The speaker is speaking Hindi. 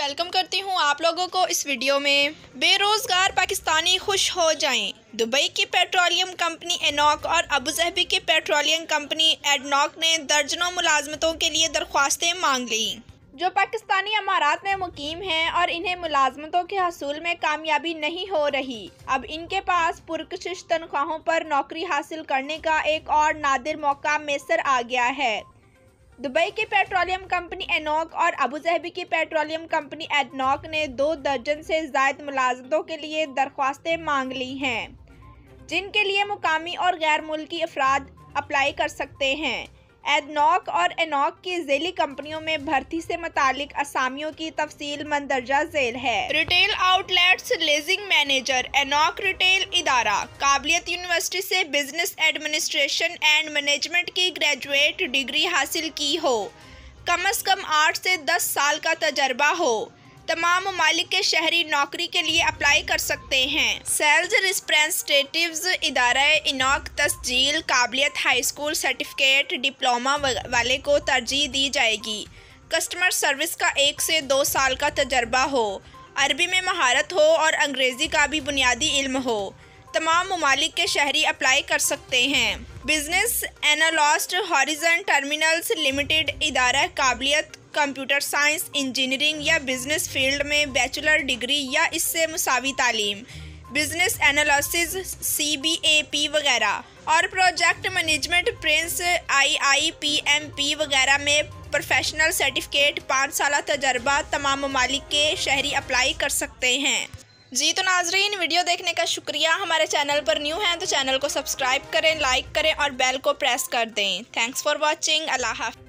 वेलकम करती हूँ आप लोगों को इस वीडियो में। बेरोजगार पाकिस्तानी खुश हो जाएं। दुबई की पेट्रोलियम कंपनी एनॉक और अबूजहबी की पेट्रोलियम कंपनी एडनॉक ने दर्जनों मुलाजमतों के लिए दरख्वास्तें मांग ली जो पाकिस्तानी अमारात में मुकीम हैं और इन्हें मुलाजमतों के हसूल में कामयाबी नहीं हो रही। अब इनके पास पुरकशिश तनख्वाहों पर नौकरी हासिल करने का एक और नादिर मौका मैसर आ गया है। दुबई की पेट्रोलियम कंपनी एनॉक और अबूजहबी की पेट्रोलियम कंपनी एडनॉक ने 2 दर्जन से ज़ायद मुलाजमतों के लिए दरख्वास्तें मांग ली हैं, जिनके लिए मुकामी और गैर मुल्की अफराद अप्लाई कर सकते हैं। एडनॉक और एनॉक की ज़ेली कंपनियों में भर्ती से मुतालिक असामियों की तफसील मंदरजा झेल है। Retail outlets leasing manager Enoch retail इदारा काबिलियत यूनिवर्सिटी से बिजनेस एडमिनिस्ट्रेशन एंड मैनेजमेंट की ग्रेजुएट डिग्री हासिल की हो, कम से कम 8 से 10 साल का तजर्बा हो। तमाम ममालिक के शहरी नौकरी के लिए अप्लाई कर सकते हैं। सेल्स रिप्रेजेंटेटिव्स इदारा एनॉक तस्जील काबिलियत हाई स्कूल सर्टिफिकेट डिप्लोमा वाले को तरजीह दी जाएगी। कस्टमर सर्विस का 1 से 2 साल का तजर्बा हो, अरबी में महारत हो और अंग्रेज़ी का भी बुनियादी इल्म हो। तमाम ममालिक के शहरी अप्लाई कर सकते हैं। Business analyst horizon terminals limited इदारा काबिलियत कंप्यूटर साइंस इंजीनियरिंग या बिजनेस फील्ड में बैचलर डिग्री या इससे मुसावी तालीम, बिजनेस एनालिसिस CBAP वगैरह और प्रोजेक्ट मैनेजमेंट प्रिंस IIPMP वगैरह में प्रोफेशनल सर्टिफिकेट 5 साल तजर्बा तमाम ममालिक के शहरी अप्लाई कर सकते हैं। जी तो नाजरीन, वीडियो देखने का शुक्रिया। हमारे चैनल पर न्यू हैं तो चैनल को सब्सक्राइब करें, लाइक करें और बेल को प्रेस कर दें। Thanks for watching. अल्लाह हाफ़िज़।